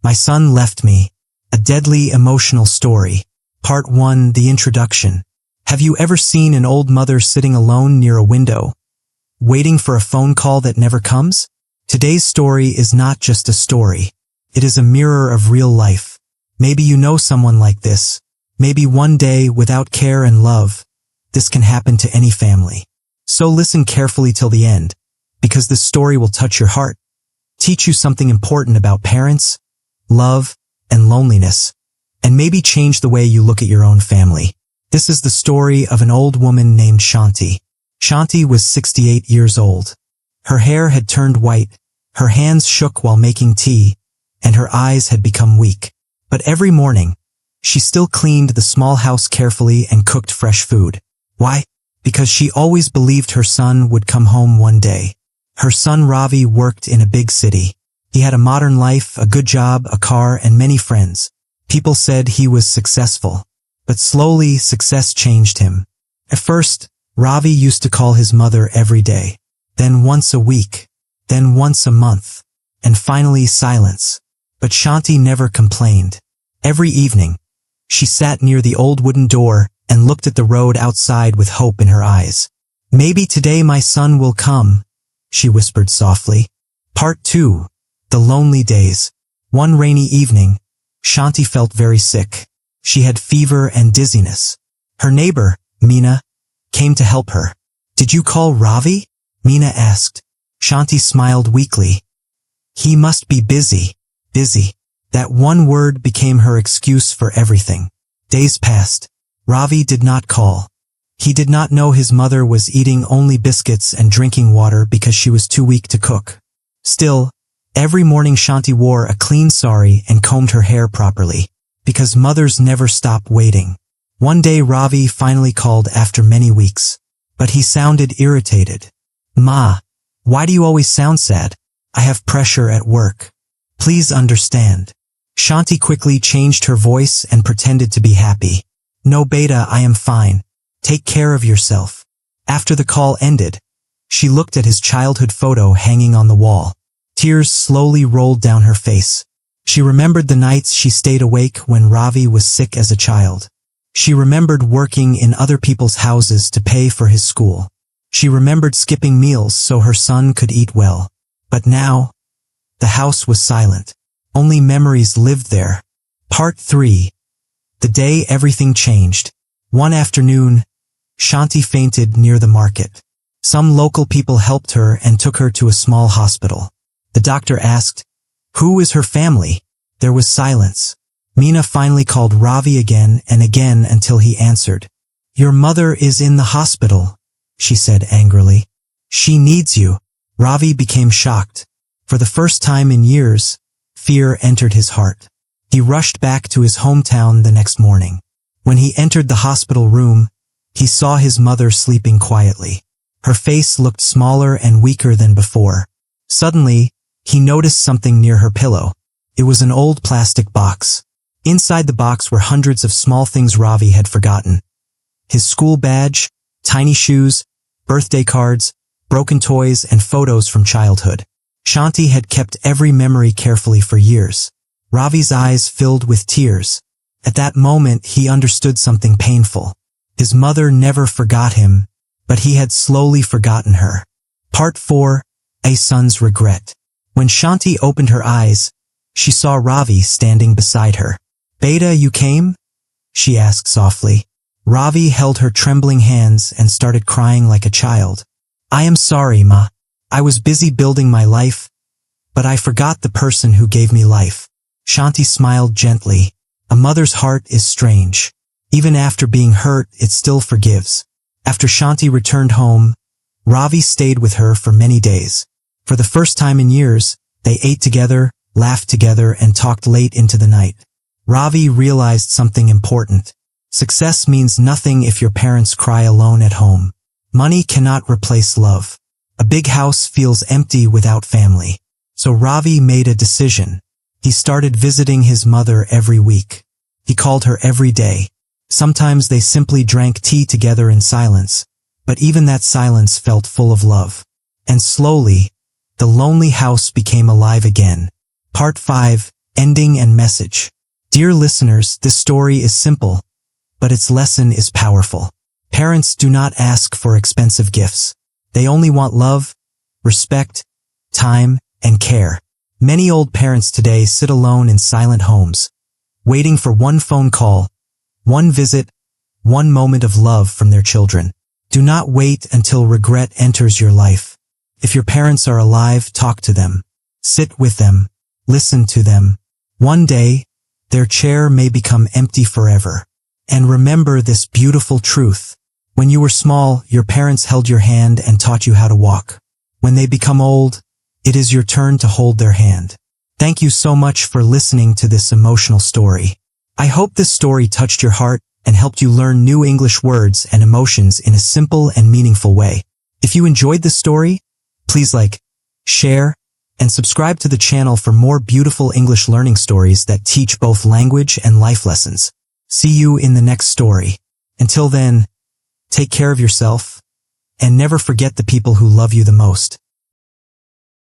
My son left me. A deadly emotional story. Part 1, the introduction. Have you ever seen an old mother sitting alone near a window, waiting for a phone call that never comes? Today's story is not just a story. It is a mirror of real life. Maybe you know someone like this. Maybe one day, without care and love, this can happen to any family. So listen carefully till the end, because this story will touch your heart, teach you something important about parents, love, and loneliness, and maybe change the way you look at your own family. This is the story of an old woman named Shanti. Shanti was 68 years old. Her hair had turned white, her hands shook while making tea, and her eyes had become weak. But every morning, she still cleaned the small house carefully and cooked fresh food. Why? Because she always believed her son would come home one day. Her son Ravi worked in a big city. He had a modern life, a good job, a car, and many friends. People said he was successful. But slowly, success changed him. At first, Ravi used to call his mother every day. Then once a week. Then once a month. And finally silence. But Shanti never complained. Every evening, she sat near the old wooden door and looked at the road outside with hope in her eyes. Maybe today my son will come, she whispered softly. Part 2. The lonely days. One rainy evening, Shanti felt very sick. She had fever and dizziness. Her neighbor, Meena, came to help her. Did you call Ravi? Meena asked. Shanti smiled weakly. He must be busy. Busy. That one word became her excuse for everything. Days passed. Ravi did not call. He did not know his mother was eating only biscuits and drinking water because she was too weak to cook. Still, every morning Shanti wore a clean sari and combed her hair properly, because mothers never stop waiting. One day Ravi finally called after many weeks, but he sounded irritated. Ma, why do you always sound sad? I have pressure at work. Please understand. Shanti quickly changed her voice and pretended to be happy. No, beta, I am fine. Take care of yourself. After the call ended, she looked at his childhood photo hanging on the wall. Tears slowly rolled down her face. She remembered the nights she stayed awake when Ravi was sick as a child. She remembered working in other people's houses to pay for his school. She remembered skipping meals so her son could eat well. But now, the house was silent. Only memories lived there. Part 3. The day everything changed. One afternoon, Shanti fainted near the market. Some local people helped her and took her to a small hospital. The doctor asked, "Who is her family?" There was silence. Meena finally called Ravi again and again until he answered. "Your mother is in the hospital," she said angrily. "She needs you." Ravi became shocked. For the first time in years, fear entered his heart. He rushed back to his hometown the next morning. When he entered the hospital room, he saw his mother sleeping quietly. Her face looked smaller and weaker than before. Suddenly, he noticed something near her pillow. It was an old plastic box. Inside the box were hundreds of small things Ravi had forgotten. His school badge, tiny shoes, birthday cards, broken toys, and photos from childhood. Shanti had kept every memory carefully for years. Ravi's eyes filled with tears. At that moment, he understood something painful. His mother never forgot him, but he had slowly forgotten her. Part 4. A son's regret. When Shanti opened her eyes, she saw Ravi standing beside her. "Beta, you came?" she asked softly. Ravi held her trembling hands and started crying like a child. "I am sorry, Ma. I was busy building my life, but I forgot the person who gave me life." Shanti smiled gently. A mother's heart is strange. Even after being hurt, it still forgives. After Shanti returned home, Ravi stayed with her for many days. For the first time in years, they ate together, laughed together, and talked late into the night. Ravi realized something important. Success means nothing if your parents cry alone at home. Money cannot replace love. A big house feels empty without family. So Ravi made a decision. He started visiting his mother every week. He called her every day. Sometimes they simply drank tea together in silence, but even that silence felt full of love. And slowly, the lonely house became alive again. Part 5. Ending and message. Dear listeners, this story is simple, but its lesson is powerful. Parents do not ask for expensive gifts. They only want love, respect, time, and care. Many old parents today sit alone in silent homes, waiting for one phone call, one visit, one moment of love from their children. Do not wait until regret enters your life. If your parents are alive, talk to them. Sit with them. Listen to them. One day, their chair may become empty forever. And remember this beautiful truth. When you were small, your parents held your hand and taught you how to walk. When they become old, it is your turn to hold their hand. Thank you so much for listening to this emotional story. I hope this story touched your heart and helped you learn new English words and emotions in a simple and meaningful way. If you enjoyed this story, please like, share, and subscribe to the channel for more beautiful English learning stories that teach both language and life lessons. See you in the next story. Until then, take care of yourself, and never forget the people who love you the most.